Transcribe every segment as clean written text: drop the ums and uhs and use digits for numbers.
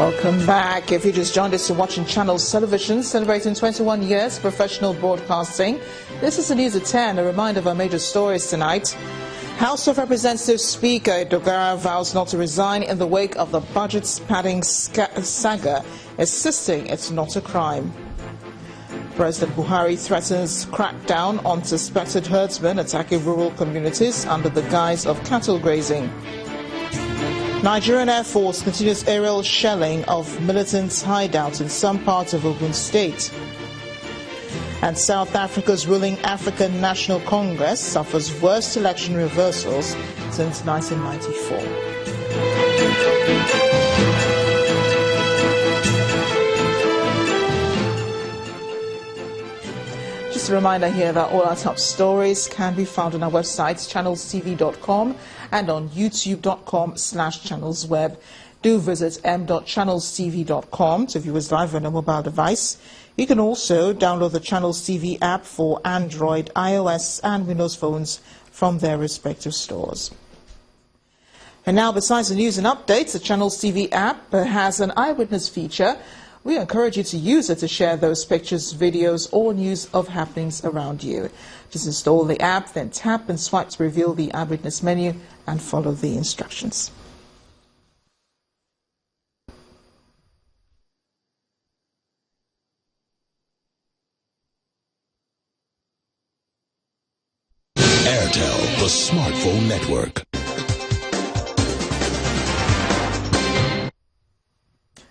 Welcome back. If you just joined us, you're watching Channels Television, celebrating 21 years of professional broadcasting. This is the news at 10, a reminder of our major stories tonight. House of Representatives Speaker Inaugurates vows not to resign in the wake of the budget padding saga, insisting it's not a crime. President Buhari threatens crackdown on suspected herdsmen attacking rural communities under the guise of cattle grazing. Nigerian Air Force continues aerial shelling of militants' hideouts in some parts of Ogun State. And South Africa's ruling African National Congress suffers worst election reversals since 1994. Just a reminder here that all our top stories can be found on our websites, channelstv.com and on youtube.com/channelsweb. Do visit m.channelstv.com to view us live on a mobile device. You can also download the Channels TV app for Android, iOS and Windows phones from their respective stores. And now, besides the news and updates, the Channels TV app has an Eyewitness feature. We encourage you to use it to share those pictures, videos or news of happenings around you. Just install the app, then tap and swipe to reveal the Eyewitness menu and follow the instructions. Airtel, the smartphone network.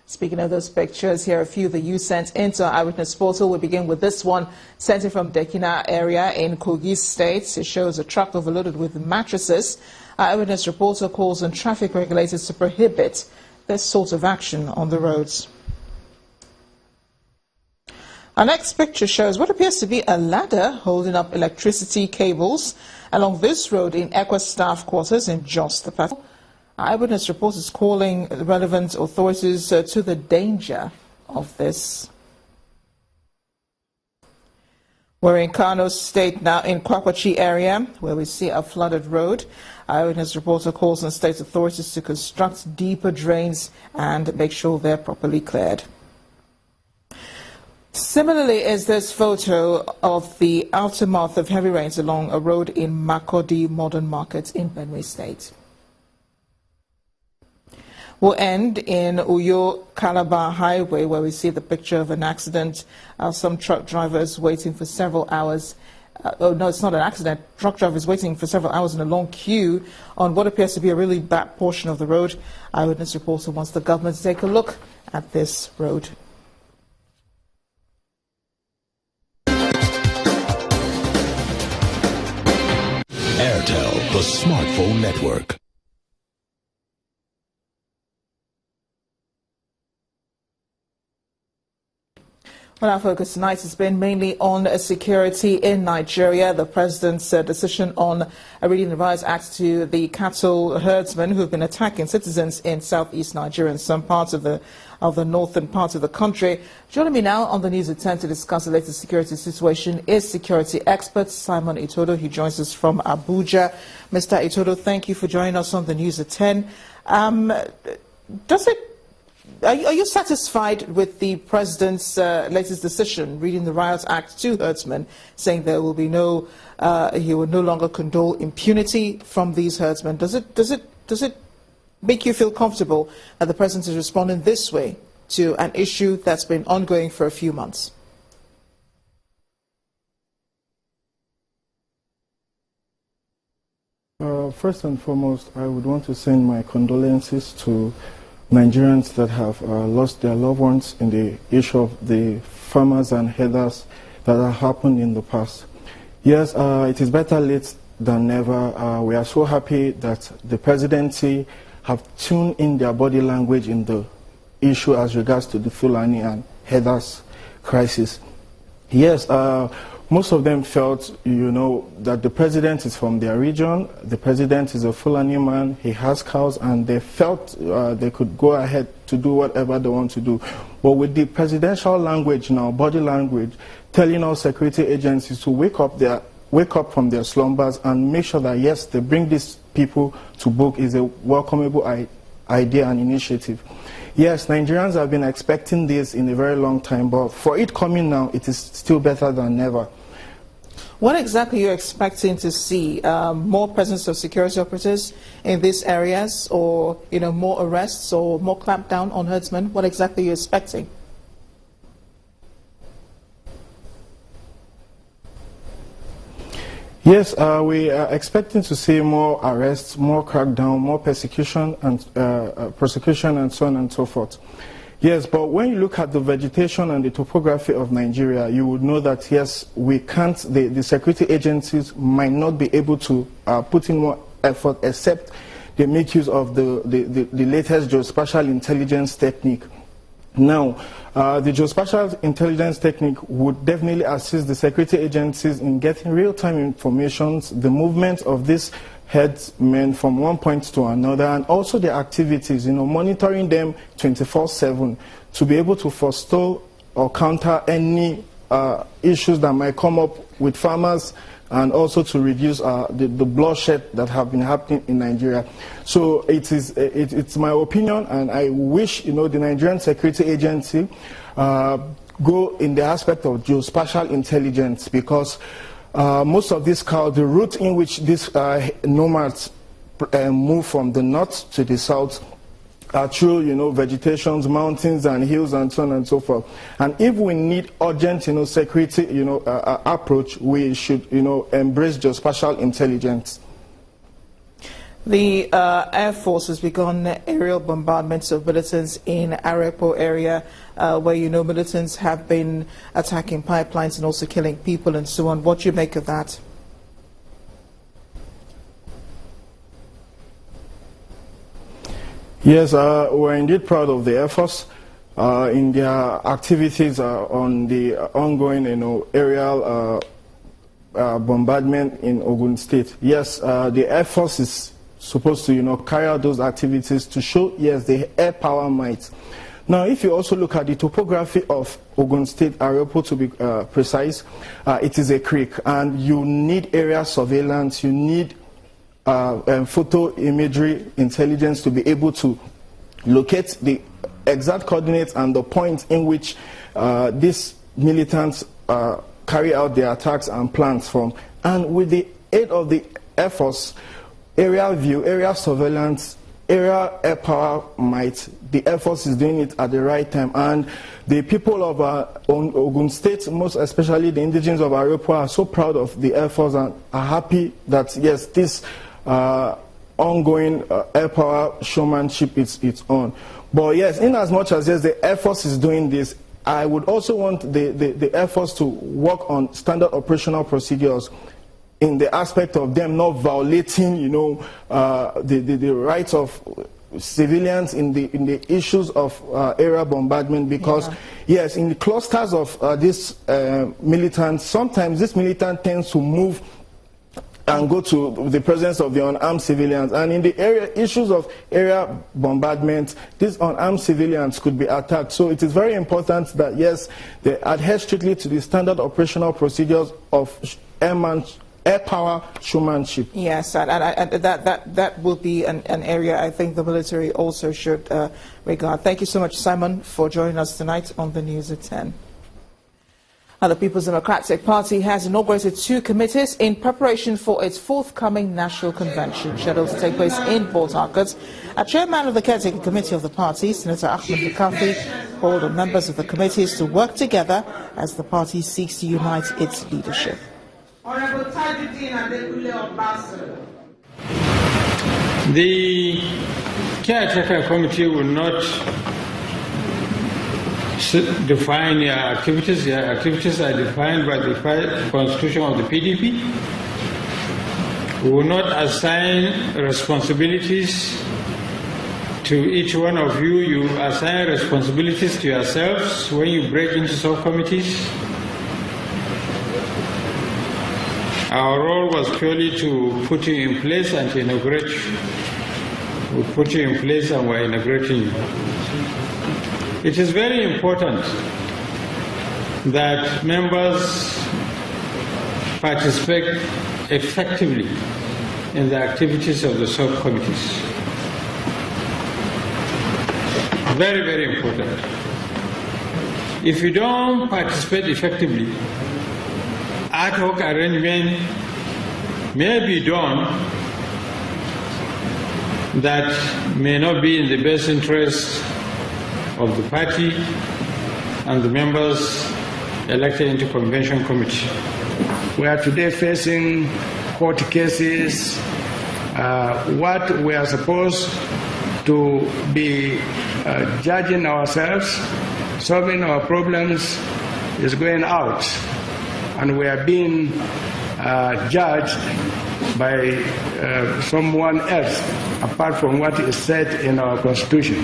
Speaking of those pictures, here are a few that you sent into our Eyewitness portal. We begin with this one sent in from Dekina area in Kogi State. It shows a truck overloaded with mattresses. Our Eyewitness reporter calls on traffic regulators to prohibit this sort of action on the roads. Our next picture shows what appears to be a ladder holding up electricity cables along this road in Ekwa staff quarters in Jos. Eyewitness reporters calling relevant authorities to the danger of this. We're in Kano State now, in Kwakwachi area, where we see a flooded road. Eyewitness reporter calls on state authorities to construct deeper drains and make sure they're properly cleared. Similarly is this photo of the aftermath of heavy rains along a road in Makurdi Modern Market in Benue State. We'll end in Uyo-Calabar Highway, where we see the picture of an accident. Some truck drivers waiting for several hours. Oh, no, it's not an accident. Truck drivers waiting for several hours in a long queue on what appears to be a really bad portion of the road. Eyewitness reporter wants the government to take a look at this road. Airtel, the smartphone network. Well, our focus tonight has been mainly on security in Nigeria. The president's decision on reading the Rights Act to the cattle herdsmen who have been attacking citizens in southeast Nigeria and some parts of the northern part of the country. Joining me now on the news at 10 to discuss the latest security situation is security expert Simon Itodo. He joins us from Abuja. Mr. Itodo, thank you for joining us on the news at 10. Are you satisfied with the president's latest decision, reading the Rights Act to herdsmen, saying there will be he will no longer condole impunity from these herdsmen? Does it make you feel comfortable that the president is responding this way to an issue that's been ongoing for a few months? First and foremost, I would want to send my condolences to Nigerians that have lost their loved ones in the issue of the farmers and herders that have happened in the past. Yes, it is better late than never. We are so happy that the presidency have tuned in their body language in the issue as regards to the Fulani and herders crisis. Yes, most of them felt, that the president is from their region, the president is a Fulani man, he has cows, and they felt they could go ahead to do whatever they want to do. But with the presidential language now, body language, telling our security agencies to wake up from their slumbers and make sure that, yes, they bring these people to book is a welcomable idea and initiative. Yes, Nigerians have been expecting this in a very long time, but for it coming now, it is still better than never. What exactly are you expecting to see? More presence of security operatives in these areas, or more arrests or more clampdown on herdsmen? What exactly are you expecting? Yes, we are expecting to see more arrests, more crackdown, more persecution and so on and so forth. Yes, but when you look at the vegetation and the topography of Nigeria, you would know that yes, we can't. The security agencies might not be able to put in more effort, except they make use of the latest geospatial intelligence technique. Now, the geospatial intelligence technique would definitely assist the security agencies in getting real-time information, the movement of these headsmen from one point to another, and also their activities, monitoring them 24/7 to be able to forestall or counter any issues that might come up with farmers, and also to reduce the bloodshed that have been happening in Nigeria. So it's my opinion, and I wish the Nigerian Security Agency go in the aspect of geospatial intelligence, because most of these cows, the route in which these nomads move from the north to the south are through, vegetations, mountains and hills and so on and so forth. And if we need urgent, security, approach, we should, embrace geospatial intelligence. The Air Force has begun aerial bombardments of militants in Arepo area, where militants have been attacking pipelines and also killing people and so on. What do you make of that? Yes, we're indeed proud of the Air Force in their activities on the ongoing, aerial bombardment in Ogun State. Yes, the Air Force is supposed to, carry out those activities to show, yes, the air power might. Now, if you also look at the topography of Ogun State, Arepo to be precise, it is a creek, and you need area surveillance, you need photo imagery intelligence to be able to locate the exact coordinates and the point in which these militants carry out their attacks and plans from. And with the aid of the Air Force, aerial view, area surveillance, area air power might, the Air Force is doing it at the right time. And the people of Ogun State, most especially the indigenes of Arepo, are so proud of the Air Force and are happy that, yes, this ongoing air power showmanship it's on. But yes, in as much as yes, the Air Force is doing this, I would also want the Air Force to work on standard operational procedures in the aspect of them not violating, the rights of civilians in the issues of aerial bombardment, because yes, in the clusters of these militants, sometimes this militant tends to move and go to the presence of the unarmed civilians. And in the issues of area bombardment, these unarmed civilians could be attacked. So it is very important that, yes, they adhere strictly to the standard operational procedures of air power showmanship. Yes, and that will be an area I think the military also should regard. Thank you so much, Simon, for joining us tonight on the News at 10. The People's Democratic Party has inaugurated 2 committees in preparation for its forthcoming national convention, scheduled to take place in Port Harcourt. A chairman of the caretaker committee of the party, Senator Ahmed Bukafi, called on members of the committees to work together as the party seeks to unite its leadership. The caretaker committee will not define their activities. Their activities are defined by the constitution of the PDP. We will not assign responsibilities to each one of you. You assign responsibilities to yourselves when you break into subcommittees. Our role was purely to put you in place and to inaugurate you. We put you in place and we're inaugurating you. It is very important that members participate effectively in the activities of the subcommittees. very, very important. If you don't participate effectively, ad hoc arrangement may be done that may not be in the best interest of the party and the members elected into convention committee. We are today facing court cases. What we are supposed to be judging ourselves, solving our problems, is going out, and we are being judged by someone else apart from what is said in our constitution.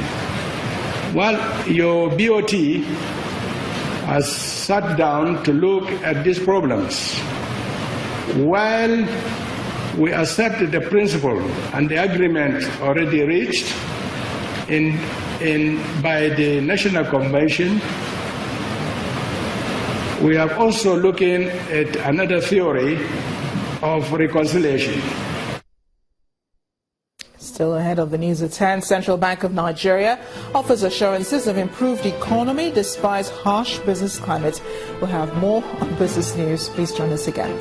Well, your BOT has sat down to look at these problems. While we accept the principle and the agreement already reached by the National Convention, we are also looking at another theory of reconciliation. Still ahead of the news at 10, Central Bank of Nigeria offers assurances of improved economy despite harsh business climate. We'll have more on business news. Please join us again.